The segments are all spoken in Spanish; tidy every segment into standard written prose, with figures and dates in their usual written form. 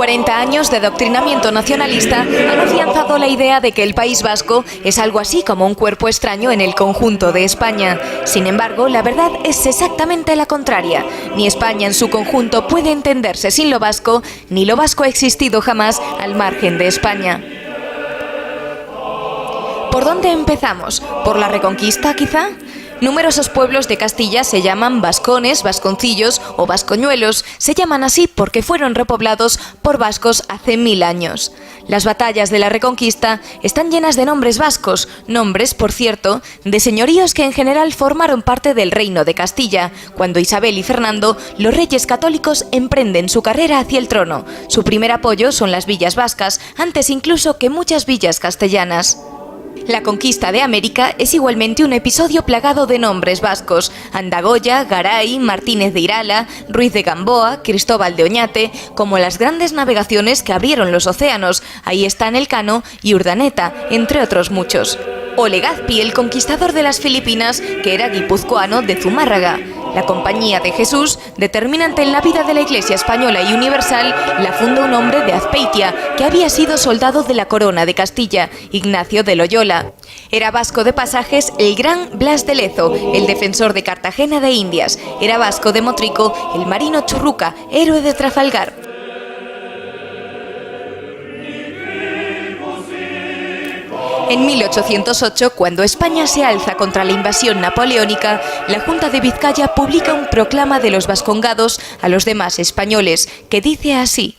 40 años de adoctrinamiento nacionalista han afianzado la idea de que el País Vasco es algo así como un cuerpo extraño en el conjunto de España. Sin embargo, la verdad es exactamente la contraria. Ni España en su conjunto puede entenderse sin lo vasco, ni lo vasco ha existido jamás al margen de España. ¿Por dónde empezamos? ¿Por la Reconquista, quizá? Numerosos pueblos de Castilla se llaman vascones, vasconcillos o vascoñuelos. Se llaman así porque fueron repoblados por vascos hace 1000 años. Las batallas de la Reconquista están llenas de nombres vascos, nombres, por cierto, de señoríos que en general formaron parte del reino de Castilla, cuando Isabel y Fernando, los reyes católicos, emprenden su carrera hacia el trono. Su primer apoyo son las villas vascas, antes incluso que muchas villas castellanas. La conquista de América es igualmente un episodio plagado de nombres vascos: Andagoya, Garay, Martínez de Irala, Ruiz de Gamboa, Cristóbal de Oñate, como las grandes navegaciones que abrieron los océanos. Ahí están Elcano y Urdaneta, entre otros muchos. O Legazpi, el conquistador de las Filipinas, que era guipuzcoano de Zumárraga. La Compañía de Jesús, determinante en la vida de la Iglesia española y universal, la funda un hombre de Azpeitia, que había sido soldado de la Corona de Castilla, Ignacio de Loyola. Era vasco de Pasajes el gran Blas de Lezo, el defensor de Cartagena de Indias. Era vasco de Motrico el marino Churruca, héroe de Trafalgar. En 1808, cuando España se alza contra la invasión napoleónica, la Junta de Vizcaya publica un proclama de los vascongados a los demás españoles, que dice así: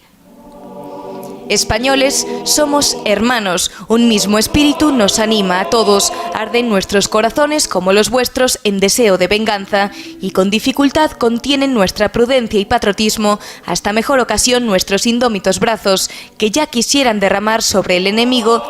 españoles, somos hermanos, un mismo espíritu nos anima a todos, arden nuestros corazones como los vuestros en deseo de venganza, y con dificultad contienen nuestra prudencia y patriotismo, hasta mejor ocasión nuestros indómitos brazos, que ya quisieran derramar sobre el enemigo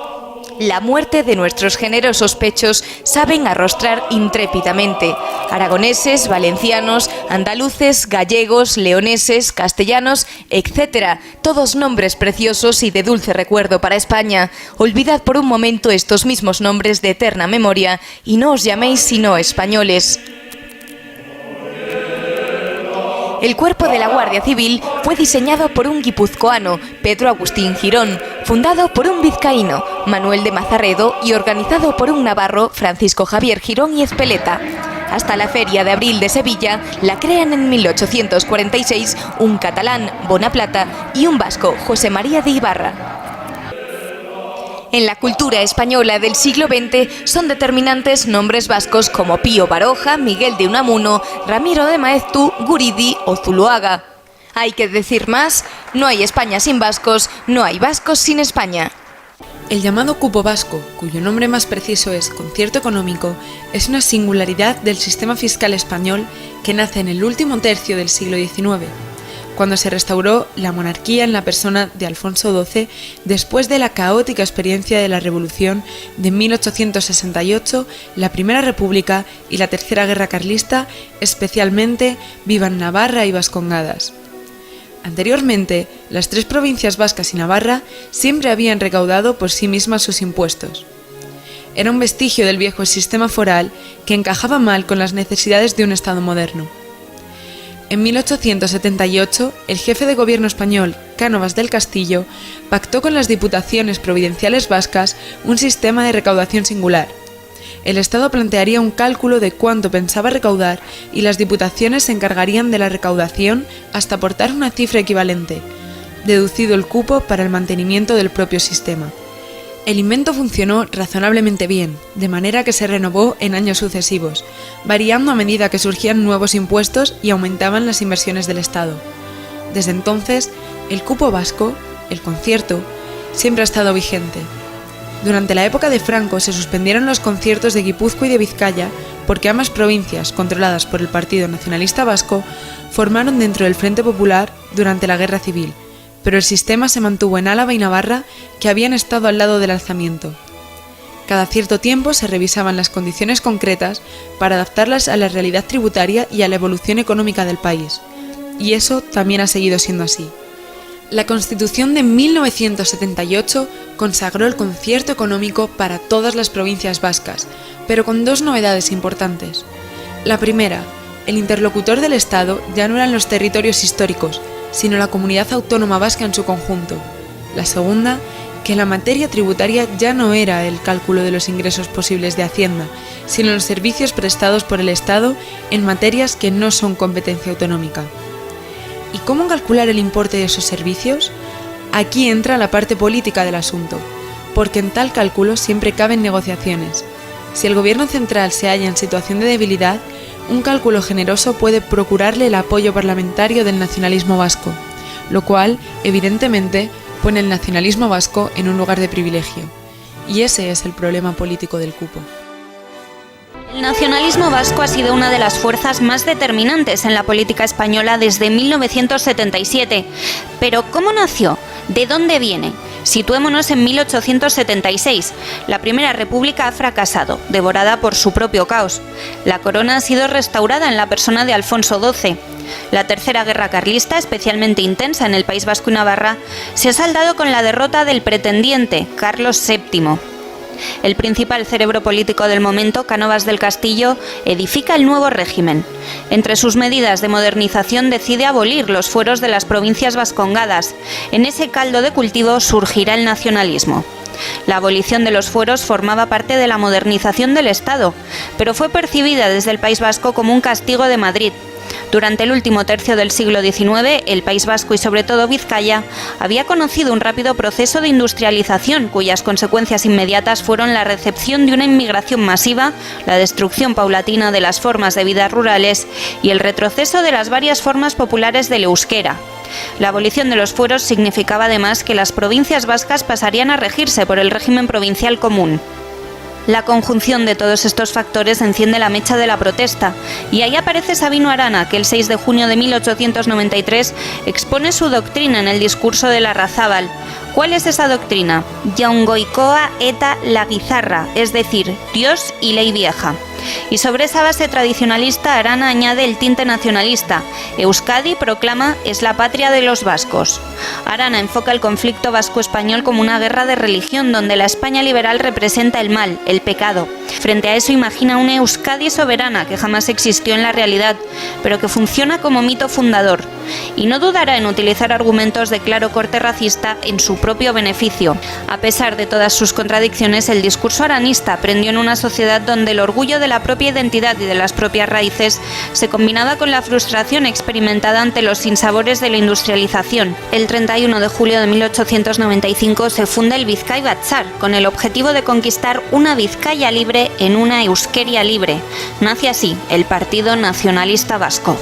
la muerte de nuestros generosos pechos, saben arrostrar intrépidamente. Aragoneses, valencianos, andaluces, gallegos, leoneses, castellanos, etc. Todos nombres preciosos y de dulce recuerdo para España. Olvidad por un momento estos mismos nombres de eterna memoria y no os llaméis sino españoles. El cuerpo de la Guardia Civil fue diseñado por un guipuzcoano, Pedro Agustín Girón, fundado por un vizcaíno, Manuel de Mazarredo, y organizado por un navarro, Francisco Javier Girón y Ezpeleta. Hasta la Feria de Abril de Sevilla la crean en 1846 un catalán, Bonaplata, y un vasco, José María de Ibarra. En la cultura española del siglo XX son determinantes nombres vascos como Pío Baroja, Miguel de Unamuno, Ramiro de Maeztu, Guridi o Zuloaga. ¿Hay que decir más? No hay España sin vascos, no hay vascos sin España. El llamado cupo vasco, cuyo nombre más preciso es concierto económico, es una singularidad del sistema fiscal español que nace en el último tercio del siglo XIX. Cuando se restauró la monarquía en la persona de Alfonso XII después de la caótica experiencia de la Revolución de 1868, la Primera República y la Tercera Guerra Carlista, especialmente vivan Navarra y Vascongadas. Anteriormente, las tres provincias vascas y Navarra siempre habían recaudado por sí mismas sus impuestos. Era un vestigio del viejo sistema foral que encajaba mal con las necesidades de un Estado moderno. En 1878, el jefe de gobierno español, Cánovas del Castillo, pactó con las diputaciones providenciales vascas un sistema de recaudación singular. El Estado plantearía un cálculo de cuánto pensaba recaudar y las diputaciones se encargarían de la recaudación hasta aportar una cifra equivalente, deducido el cupo para el mantenimiento del propio sistema. El invento funcionó razonablemente bien, de manera que se renovó en años sucesivos, variando a medida que surgían nuevos impuestos y aumentaban las inversiones del Estado. Desde entonces, el cupo vasco, el concierto, siempre ha estado vigente. Durante la época de Franco se suspendieron los conciertos de Guipúzcoa y de Vizcaya porque ambas provincias, controladas por el Partido Nacionalista Vasco, formaron dentro del Frente Popular durante la Guerra Civil, pero el sistema se mantuvo en Álava y Navarra, que habían estado al lado del alzamiento. Cada cierto tiempo se revisaban las condiciones concretas para adaptarlas a la realidad tributaria y a la evolución económica del país, y eso también ha seguido siendo así. La Constitución de 1978 consagró el concierto económico para todas las provincias vascas, pero con dos novedades importantes. La primera, el interlocutor del Estado ya no eran los territorios históricos, sino la comunidad autónoma vasca en su conjunto. La segunda, que la materia tributaria ya no era el cálculo de los ingresos posibles de Hacienda, sino los servicios prestados por el Estado en materias que no son competencia autonómica. ¿Y cómo calcular el importe de esos servicios? Aquí entra la parte política del asunto, porque en tal cálculo siempre caben negociaciones. Si el gobierno central se halla en situación de debilidad, un cálculo generoso puede procurarle el apoyo parlamentario del nacionalismo vasco, lo cual, evidentemente, pone el nacionalismo vasco en un lugar de privilegio. Y ese es el problema político del cupo. El nacionalismo vasco ha sido una de las fuerzas más determinantes en la política española desde 1977. Pero ¿cómo nació? ¿De dónde viene? Situémonos en 1876. La Primera República ha fracasado, devorada por su propio caos. La corona ha sido restaurada en la persona de Alfonso XII. La Tercera Guerra Carlista, especialmente intensa en el País Vasco y Navarra, se ha saldado con la derrota del pretendiente, Carlos VII. El principal cerebro político del momento, Cánovas del Castillo, edifica el nuevo régimen. Entre sus medidas de modernización decide abolir los fueros de las provincias vascongadas. En ese caldo de cultivo surgirá el nacionalismo. La abolición de los fueros formaba parte de la modernización del Estado, pero fue percibida desde el País Vasco como un castigo de Madrid. Durante el último tercio del siglo XIX, el País Vasco y sobre todo Vizcaya había conocido un rápido proceso de industrialización cuyas consecuencias inmediatas fueron la recepción de una inmigración masiva, la destrucción paulatina de las formas de vida rurales y el retroceso de las varias formas populares del euskera. La abolición de los fueros significaba además que las provincias vascas pasarían a regirse por el régimen provincial común. La conjunción de todos estos factores enciende la mecha de la protesta, y ahí aparece Sabino Arana, que el 6 de junio de 1893 expone su doctrina en el discurso de Larrazábal. ¿Cuál es esa doctrina? Jaungoikoa eta la guizarra, es decir, Dios y ley vieja. Y sobre esa base tradicionalista, Arana añade el tinte nacionalista. Euskadi, proclama, es la patria de los vascos. Arana enfoca el conflicto vasco-español como una guerra de religión donde la España liberal representa el mal, el pecado. Frente a eso imagina una Euskadi soberana que jamás existió en la realidad, pero que funciona como mito fundador. Y no dudará en utilizar argumentos de claro corte racista en su propio beneficio. A pesar de todas sus contradicciones, el discurso aranista prendió en una sociedad donde el orgullo de la propia identidad y de las propias raíces se combinaba con la frustración experimentada ante los sinsabores de la industrialización. El 31 de julio de 1895 se funda el Bizkai Batzar, con el objetivo de conquistar una Vizcaya libre en una Euskeria libre. Nace así el Partido Nacionalista Vasco.